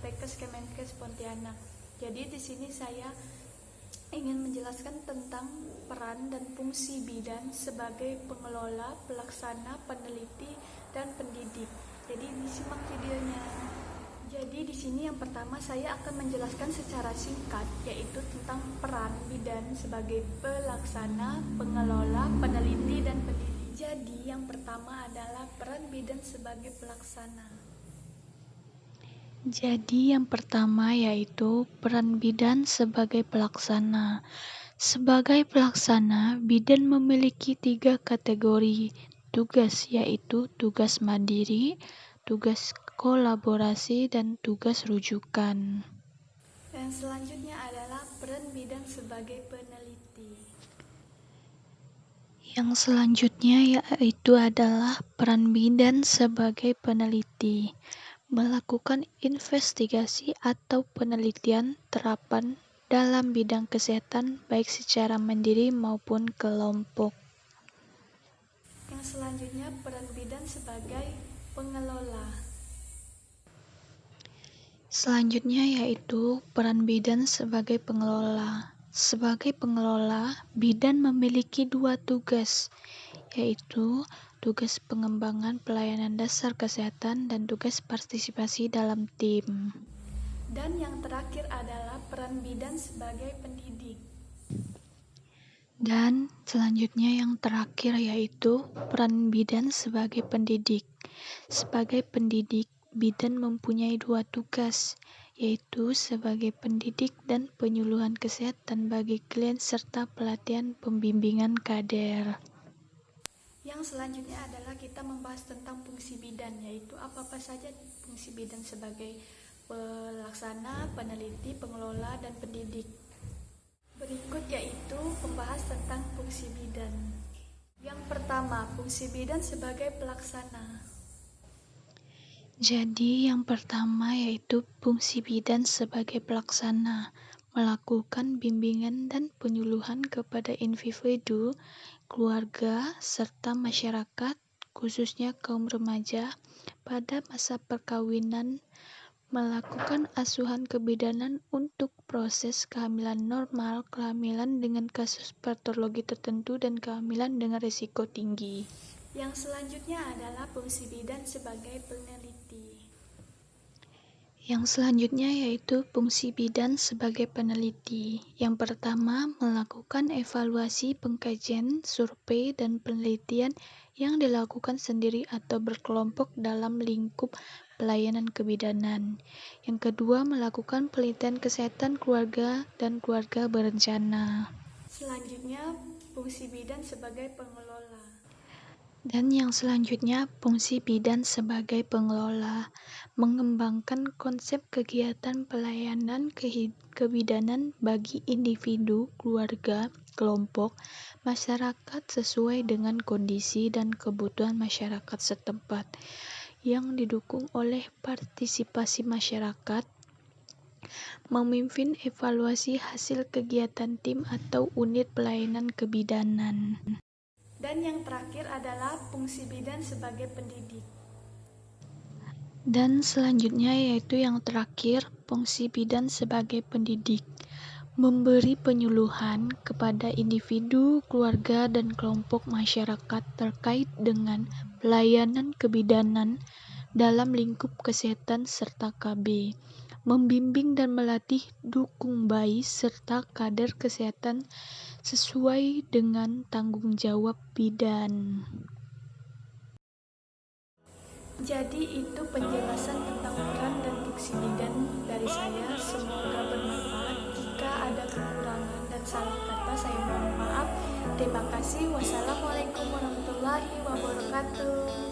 Poltekkes Kemenkes Pontianak. Jadi di sini saya ingin menjelaskan tentang peran dan fungsi bidan sebagai pengelola, pelaksana, peneliti, dan pendidik. Jadi disimak videonya. Jadi di sini yang pertama saya akan menjelaskan secara singkat, yaitu tentang peran bidan sebagai pelaksana, pengelola, peneliti, dan pendidik. Jadi yang pertama adalah peran bidan sebagai pelaksana. Jadi yang pertama yaitu peran bidan sebagai pelaksana. Sebagai pelaksana, bidan memiliki 3 kategori tugas, yaitu tugas mandiri, tugas kolaborasi, dan tugas rujukan. Dan selanjutnya adalah peran bidan sebagai peneliti. Yang selanjutnya yaitu adalah peran bidan sebagai peneliti, melakukan investigasi atau penelitian terapan dalam bidang kesehatan baik secara mandiri maupun kelompok. Yang selanjutnya peran bidan sebagai pengelola. Selanjutnya yaitu peran bidan sebagai pengelola. Sebagai pengelola, bidan memiliki 2 tugas, yaitu tugas pengembangan pelayanan dasar kesehatan dan tugas partisipasi dalam tim. Dan yang terakhir adalah peran bidan sebagai pendidik. Dan selanjutnya yang terakhir yaitu peran bidan sebagai pendidik. Sebagai pendidik, bidan mempunyai 2 tugas, yaitu sebagai pendidik dan penyuluhan kesehatan bagi klien serta pelatihan pembimbingan kader. Yang selanjutnya adalah kita membahas tentang fungsi bidan, yaitu apa-apa saja fungsi bidan sebagai pelaksana, peneliti, pengelola, dan pendidik. Berikut yaitu membahas tentang fungsi bidan. Yang pertama, fungsi bidan sebagai pelaksana. Jadi yang pertama yaitu fungsi bidan sebagai pelaksana, melakukan bimbingan dan penyuluhan kepada individu, keluarga, serta masyarakat, khususnya kaum remaja, pada masa perkawinan, melakukan asuhan kebidanan untuk proses kehamilan normal, kehamilan dengan kasus patologi tertentu, dan kehamilan dengan risiko tinggi. Yang selanjutnya adalah fungsi bidan sebagai peneliti. Yang selanjutnya yaitu fungsi bidan sebagai peneliti. Yang pertama, melakukan evaluasi, pengkajian, survei, dan penelitian yang dilakukan sendiri atau berkelompok dalam lingkup pelayanan kebidanan. Yang kedua, melakukan penelitian kesehatan keluarga dan keluarga berencana. Selanjutnya, fungsi bidan sebagai pengelola. Dan yang selanjutnya, fungsi bidan sebagai pengelola, mengembangkan konsep kegiatan pelayanan kebidanan bagi individu, keluarga, kelompok, masyarakat sesuai dengan kondisi dan kebutuhan masyarakat setempat, yang didukung oleh partisipasi masyarakat, memimpin evaluasi hasil kegiatan tim atau unit pelayanan kebidanan. Dan yang terakhir adalah fungsi bidan sebagai pendidik. Dan selanjutnya yaitu yang terakhir, fungsi bidan sebagai pendidik, memberi penyuluhan kepada individu, keluarga, dan kelompok masyarakat terkait dengan pelayanan kebidanan dalam lingkup kesehatan serta KB, membimbing dan melatih dukung bayi serta kader kesehatan sesuai dengan tanggung jawab bidan. Jadi itu penjelasan tentang peran dan fungsi bidan dari saya. Semoga bermanfaat. Jika ada kekurangan dan salah kata, saya mohon maaf. Terima kasih. Wassalamualaikum warahmatullahi wabarakatuh.